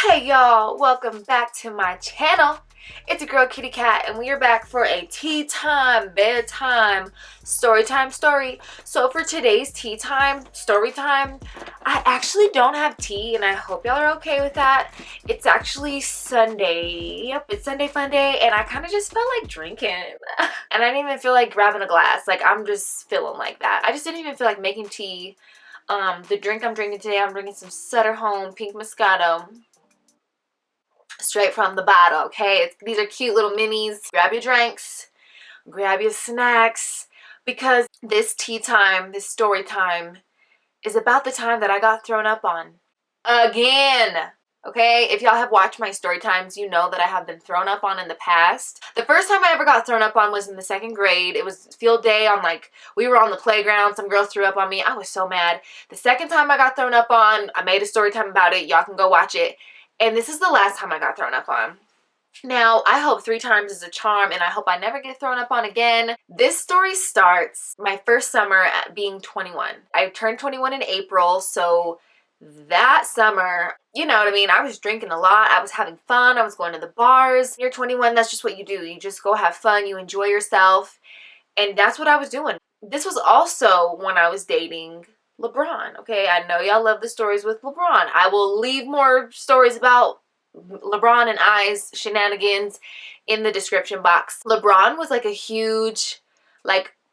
Hey y'all, welcome back to my channel. It's your girl Kitty Cat and we are back for a tea time, bedtime, story time story. So for today's tea time, story time, I actually don't have tea and I hope y'all are okay with that. It's actually Sunday. Yep, it's Sunday fun day and I kind of just felt like drinking. And I didn't even feel like grabbing a glass. Like I'm just feeling like that. I just didn't even feel like making tea. The drink I'm drinking today, I'm drinking some Sutter Home Pink Moscato. Straight from the bottle, okay? These are cute little minis. Grab your drinks, grab your snacks, because this tea time, this story time, is about the time that I got thrown up on. Again! Okay, if y'all have watched my story times, you know that I have been thrown up on in the past. The first time I ever got thrown up on was in the 2nd grade. It was field day on we were on the playground. Some girl threw up on me. I was so mad. The second time I got thrown up on, I made a story time about it. Y'all can go watch it. And this is the last time I got thrown up on. Now, I hope 3 times is a charm, and I hope I never get thrown up on again. This story starts my first summer at being 21. I turned 21 in April, so that summer, you know what I mean, I was drinking a lot. I was having fun. I was going to the bars. You're 21, that's just what you do. You just go have fun. You enjoy yourself. And that's what I was doing. This was also when I was dating LeBron. Okay, I know y'all love the stories with LeBron. I will leave more stories about LeBron and I's shenanigans in the description box. LeBron was like a huge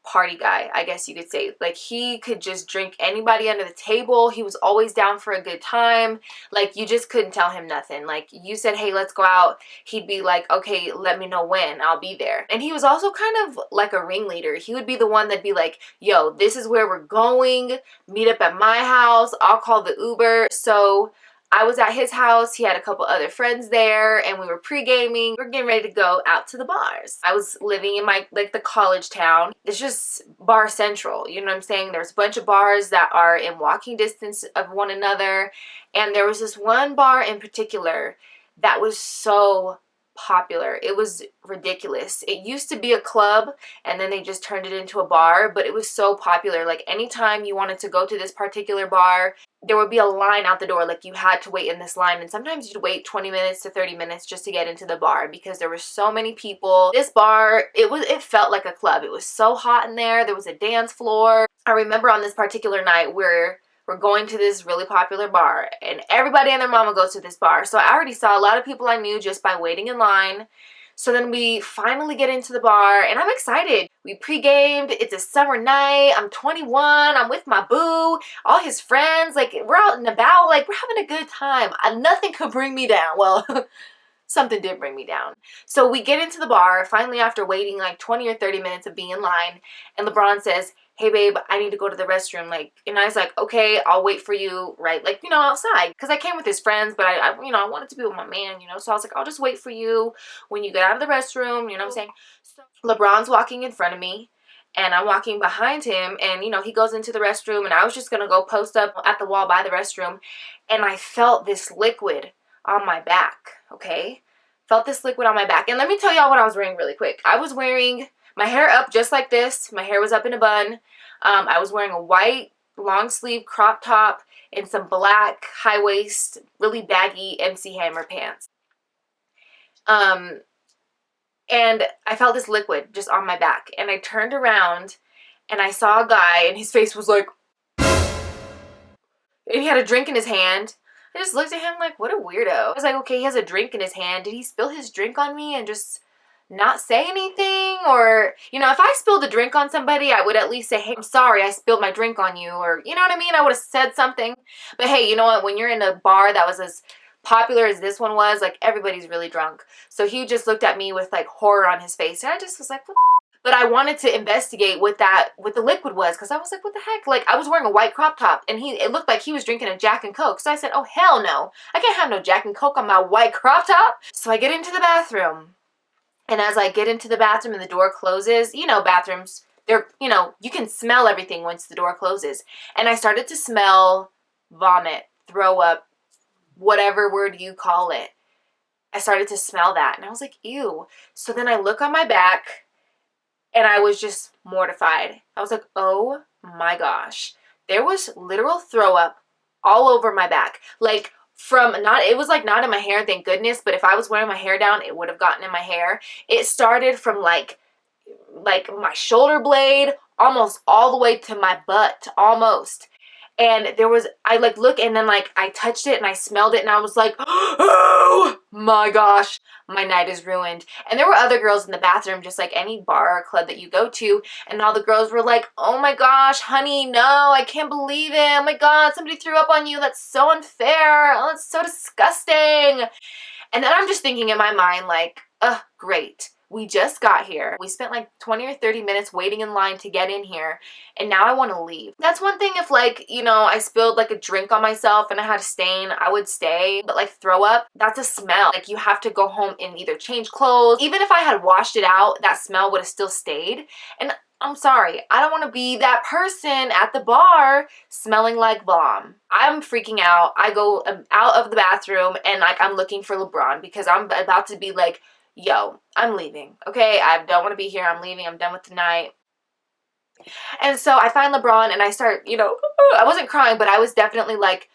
party guy, I guess you could say. Like he could just drink anybody under the table. He was always down for a good time. Like you just couldn't tell him nothing. Like you said, hey, let's go out, he'd be like, okay, let me know when, I'll be there. And he was also kind of like a ringleader. He would be the one that'd be like, yo, this is where we're going, meet up at my house, I'll call the Uber. So I was at his house, he had a couple other friends there, and we were pre-gaming. We were getting ready to go out to the bars. I was living in the college town. It's just bar central, you know what I'm saying? There's a bunch of bars that are in walking distance of one another, and there was this one bar in particular that was so popular. It was ridiculous. It used to be a club and then they just turned it into a bar, but it was so popular. Like anytime you wanted to go to this particular bar, there would be a line out the door. Like you had to wait in this line, and sometimes you'd wait 20 minutes to 30 minutes just to get into the bar because there were so many people. This bar, it felt like a club. It was so hot in there. There was a dance floor. I remember on this particular night we're going to this really popular bar, and everybody and their mama goes to this bar. So I already saw a lot of people I knew just by waiting in line. So then we finally get into the bar, and I'm excited. We pre-gamed. It's a summer night. I'm 21. I'm with my boo, all his friends. Like, we're out and about. Like, we're having a good time. Nothing could bring me down. Well, something did bring me down. So we get into the bar, finally after waiting like 20 or 30 minutes of being in line, and LeBron says, hey babe, I need to go to the restroom. And I was like, okay, I'll wait for you, right? Outside. Because I came with his friends, but I wanted to be with my man, So I was like, I'll just wait for you when you get out of the restroom, you know what I'm saying? So LeBron's walking in front of me, and I'm walking behind him, and, he goes into the restroom, and I was just going to go post up at the wall by the restroom, and I felt this liquid on my back, okay? Felt this liquid on my back. And let me tell y'all what I was wearing really quick. I was wearing my hair up just like this. My hair was up in a bun. I was wearing a white long sleeve crop top and some black high waist, really baggy MC Hammer pants. And I felt this liquid just on my back. And I turned around and I saw a guy, and his face was like, and he had a drink in his hand. I just looked at him like, what a weirdo. I was like, okay, he has a drink in his hand. Did he spill his drink on me and just not say anything? Or, if I spilled a drink on somebody, I would at least say, hey, I'm sorry, I spilled my drink on you. Or, you know what I mean? I would have said something. But hey, you know what? When you're in a bar that was as popular as this one was, everybody's really drunk. So he just looked at me with horror on his face. And I just was like, what? But I wanted to investigate what the liquid was, because I was like, what the heck? I was wearing a white crop top, and it looked like he was drinking a Jack and Coke. So I said, oh, hell no. I can't have no Jack and Coke on my white crop top. So I get into the bathroom, and as I get into the bathroom and the door closes, bathrooms, you can smell everything once the door closes. And I started to smell vomit, throw up, whatever word you call it. I started to smell that, and I was like, ew. So then I look on my back, and I was just mortified. I was like, oh my gosh. There was literal throw up all over my back. Like, from not, it was like not in my hair, thank goodness, but if I was wearing my hair down, it would have gotten in my hair. It started from like my shoulder blade almost all the way to my butt, almost. And there was, I like look, and then like I touched it and I smelled it and I was like, oh my gosh, my night is ruined. And there were other girls in the bathroom, just like any bar or club that you go to, and all the girls were like, oh my gosh, honey, no, I can't believe it. Oh my God, somebody threw up on you. That's so unfair. Oh, that's so disgusting. And then I'm just thinking in my mind, like, great. We just got here. We spent like 20 or 30 minutes waiting in line to get in here, and now I want to leave. That's one thing if, like, you know, I spilled like a drink on myself and I had a stain, I would stay. But like throw up, that's a smell. Like, you have to go home and either change clothes. Even if I had washed it out, that smell would have still stayed. And I'm sorry, I don't want to be that person at the bar smelling like vom. I'm freaking out. I go out of the bathroom and like I'm looking for LeBron because I'm about to be like, yo, I'm leaving, okay? I don't want to be here. I'm leaving. I'm done with the night. And so I find LeBron and I start, you know, I wasn't crying, but I was definitely like,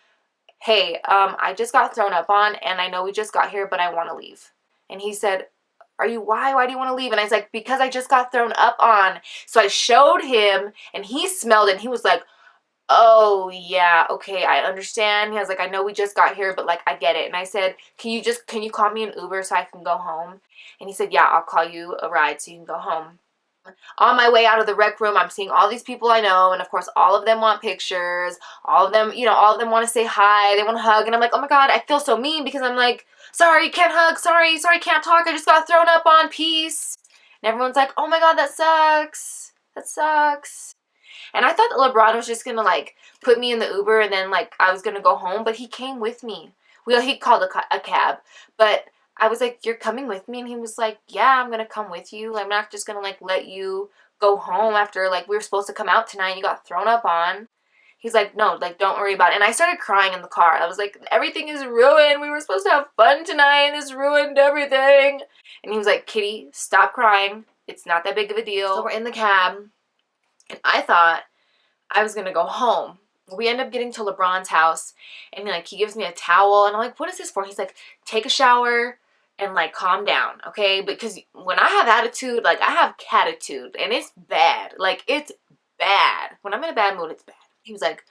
hey, I just got thrown up on and I know we just got here, but I want to leave. And he said, why do you want to leave? And I was like, because I just got thrown up on. So I showed him and he smelled it and he was like, oh yeah, okay, I understand. He was like, I know we just got here, but like I get it. And I said, can you call me an Uber so I can go home? And he said, yeah, I'll call you a ride so you can go home. On my way out of the rec room, I'm seeing all these people I know, and of course all of them want pictures. All of them, you know, all of them want to say hi, they want to hug, and I'm like, oh my God, I feel so mean because I'm like, sorry, can't hug, sorry, can't talk, I just got thrown up on, peace. And everyone's like, oh my God, that sucks. That sucks. And I thought that LeBron was just gonna like put me in the Uber and then like I was gonna go home, but he came with me. Well, he called a cab, but I was like, you're coming with me? And he was like, yeah, I'm gonna come with you. I'm not just gonna like let you go home after like we were supposed to come out tonight and you got thrown up on. He's like, no, like don't worry about it. And I started crying in the car. I was like, everything is ruined. We were supposed to have fun tonight and this ruined everything. And he was like, Kitty, stop crying. It's not that big of a deal. So we're in the cab. And I thought I was going to go home. We end up getting to LeBron's house and like he gives me a towel and I'm like, what is this for? He's like, take a shower and like calm down, okay? Because when I have attitude, like I have catitude and it's bad. Like it's bad. When I'm in a bad mood, it's bad. He was like,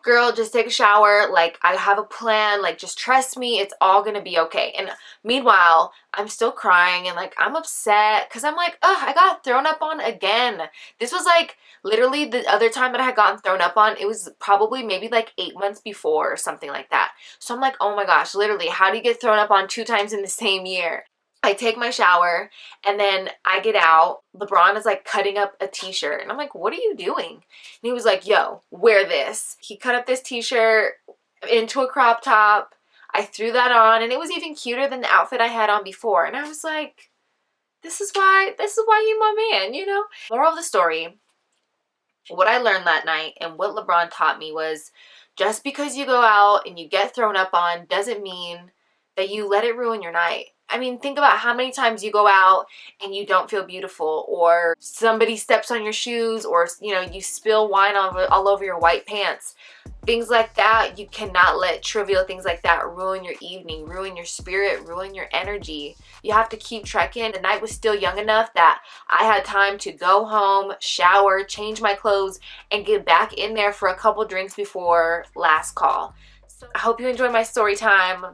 girl, just take a shower. Like, I have a plan. Like, just trust me. It's all going to be okay. And meanwhile, I'm still crying and, like, I'm upset because I'm like, I got thrown up on again. This was, like, literally the other time that I had gotten thrown up on. It was probably maybe, like, 8 months before or something like that. So I'm like, oh, my gosh, literally, how do you get thrown up on 2 times in the same year? I take my shower and then I get out. LeBron is like cutting up a t-shirt and I'm like, what are you doing? And he was like, yo, wear this. He cut up this t-shirt into a crop top. I threw that on and it was even cuter than the outfit I had on before. And I was like, this is why you're my man, you know? Moral of the story, what I learned that night and what LeBron taught me was just because you go out and you get thrown up on doesn't mean that you let it ruin your night. I mean, think about how many times you go out and you don't feel beautiful or somebody steps on your shoes or, you know, you spill wine all over your white pants. Things like that, you cannot let trivial things like that ruin your evening, ruin your spirit, ruin your energy. You have to keep trekking. The night was still young enough that I had time to go home, shower, change my clothes, and get back in there for a couple drinks before last call. I hope you enjoyed my story time,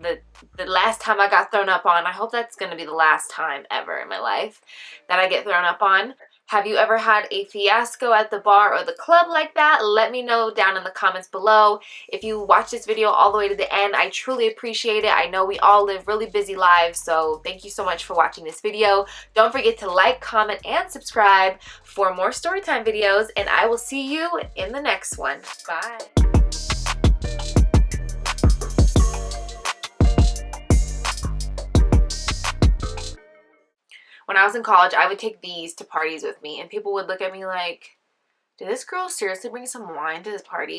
the last time I got thrown up on. I hope that's going to be the last time ever in my life that I get thrown up on. Have you ever had a fiasco at the bar or the club like that? Let me know down in the comments below. If you watch this video all the way to the end, I truly appreciate it. I know we all live really busy lives, so thank you so much for watching this video. Don't forget to like, comment, and subscribe for more Storytime videos, and I will see you in the next one. Bye. When I was in college, I would take these to parties with me, and people would look at me like, did this girl seriously bring some wine to this party?